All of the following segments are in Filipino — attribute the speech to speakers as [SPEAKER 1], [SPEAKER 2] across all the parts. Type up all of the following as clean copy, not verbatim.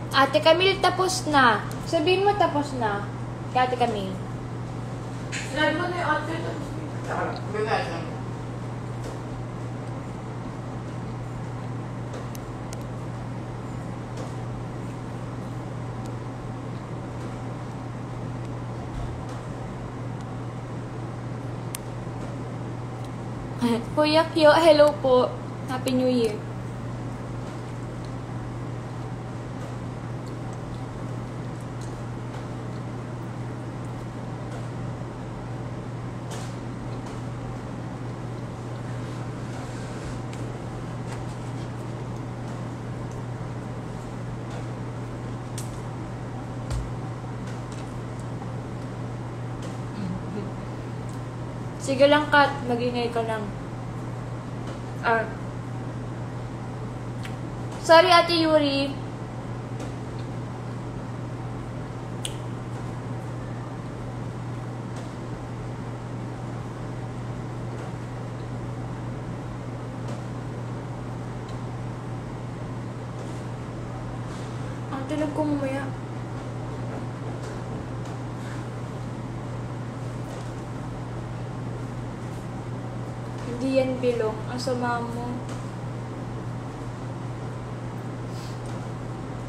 [SPEAKER 1] Ate Camille, tapos na. Sabihin mo tapos na. Kay Ate Camille.
[SPEAKER 2] Sinabi mo na yung ate. Tapos
[SPEAKER 1] Kuya Kyo, hello po. Happy New Year. Sige lang, Kat. Magingay ka lang. Sorry, Ate Yuri. Ang tinig ko mamaya. Hindi yan bilong. Ang sama mo.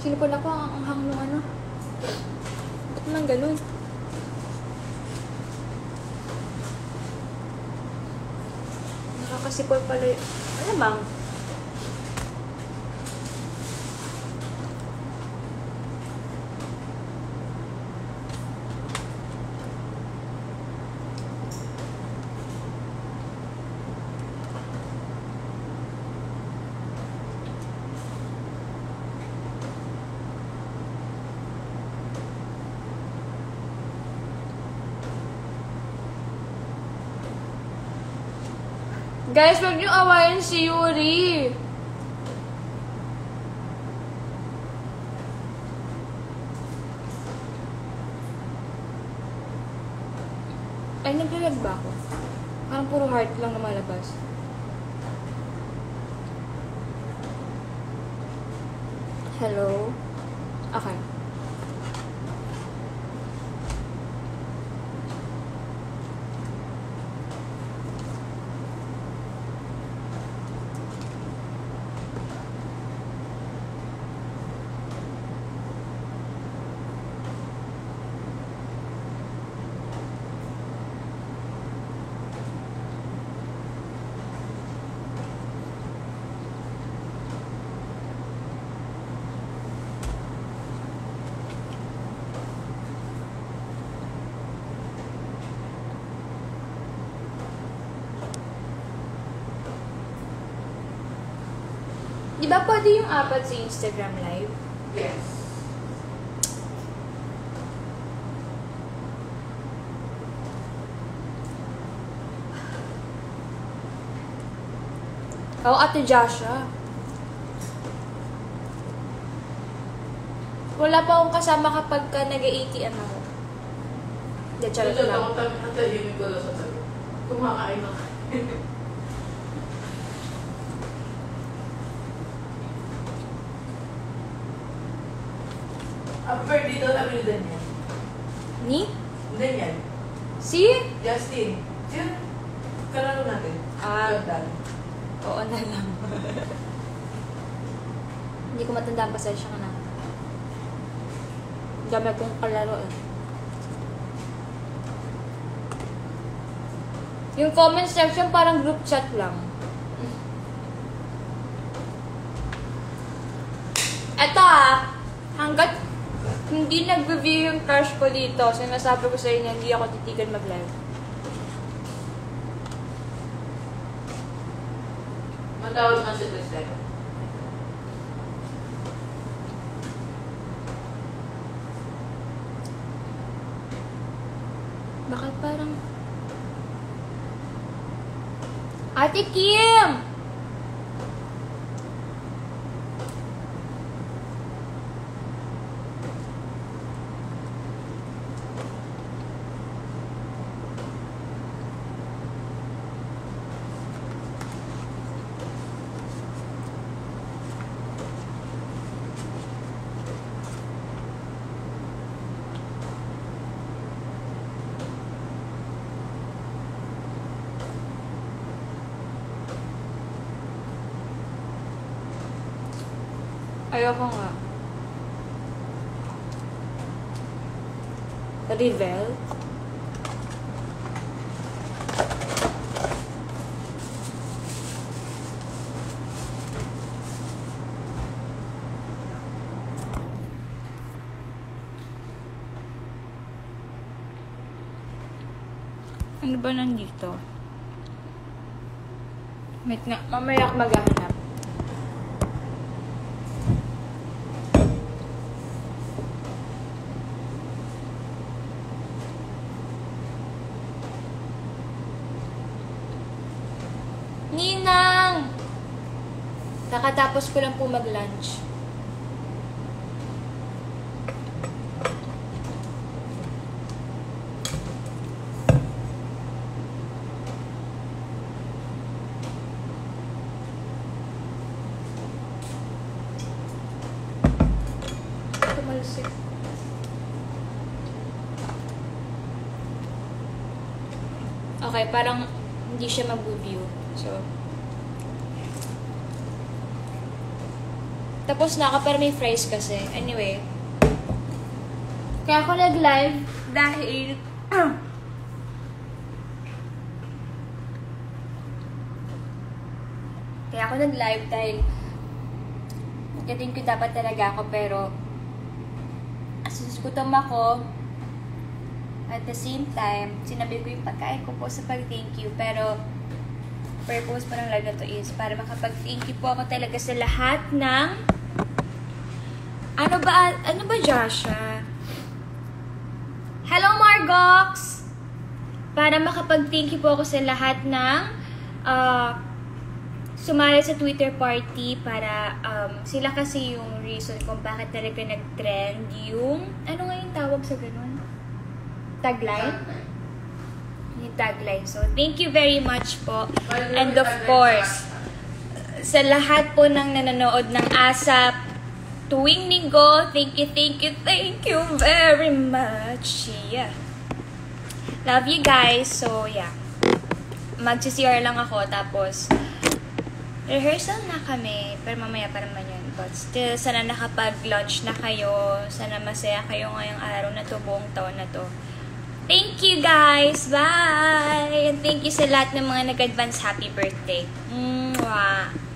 [SPEAKER 1] Sinipon ako ang anghang nung ano. Ba't nang ganun? Nakakasipon pala yun. Ano bang? Guys, wag niyo awayan si Yuri. Ay, naglalag ba ako? Parang puro heart lang na malabas. Hello? Okay. Di ba pwede yung apat sa Instagram Live?
[SPEAKER 2] yes.
[SPEAKER 1] Oo, Ate Joshua. Wala pa akong kasama kapag ka nag-ATM ako. Hindi, charot
[SPEAKER 2] Ito,
[SPEAKER 1] lang.
[SPEAKER 2] ako natahimik ko lang sa tabi. Kumakain ako. Happy birthday daw namin ni Daniel.
[SPEAKER 1] Ni?
[SPEAKER 2] Daniel.
[SPEAKER 1] Si?
[SPEAKER 2] Justin. Sino? Kalaro natin. Jordan.
[SPEAKER 1] Oo na lang. Hindi ko matandaan, pasensya ka na. Dami kong kalaro eh. Yung comment section parang group chat lang. Eto hanggat hindi nag-review yung crush ko dito, sinasabi ko sa inyo, hindi ako titigan mag-live.
[SPEAKER 2] Matawag na si Tristan.
[SPEAKER 1] Bakit parang... Ate Kim! Ayoko nga. Rivel? Ano ba nandito? Wait nga, mamaya ako maghahanap. Ninang! Kakatapos ko lang po mag-lunch. Tumalsik. Okay, parang hindi siya mag-view. So, tapos na ako pero may fries kasi. Anyway. Kaya ako nag-live dahil nagdating ko dapat talaga ako pero susukutom ako. At the same time, sinabi ko yung pagkain ko po sa pag-thank you pero purpose po ng live na to is para makapag-thank you po ako talaga sa lahat ng ano ba Joshua? Hello Margox! Para makapag-thank you po ako sa lahat ng sumali sa Twitter party para sila kasi yung reason kung bakit talaga nag-trend yung ano nga yung tawag sa ganun? Tagline? Yung tagline. So, thank you very much po. And of course, sa lahat po ng nanonood ng ASAP tuwing linggo, thank you very much. Yeah. Love you guys. So, yeah. Mag-CR lang ako. Tapos, rehearsal na kami. Pero mamaya pa naman yun. But still, sana nakapag-lunch na kayo. Sana masaya kayo ngayong araw na to, buong taon na to. Thank you guys! Bye! And thank you sa lahat ng mga nag-advance happy birthday. Mwah!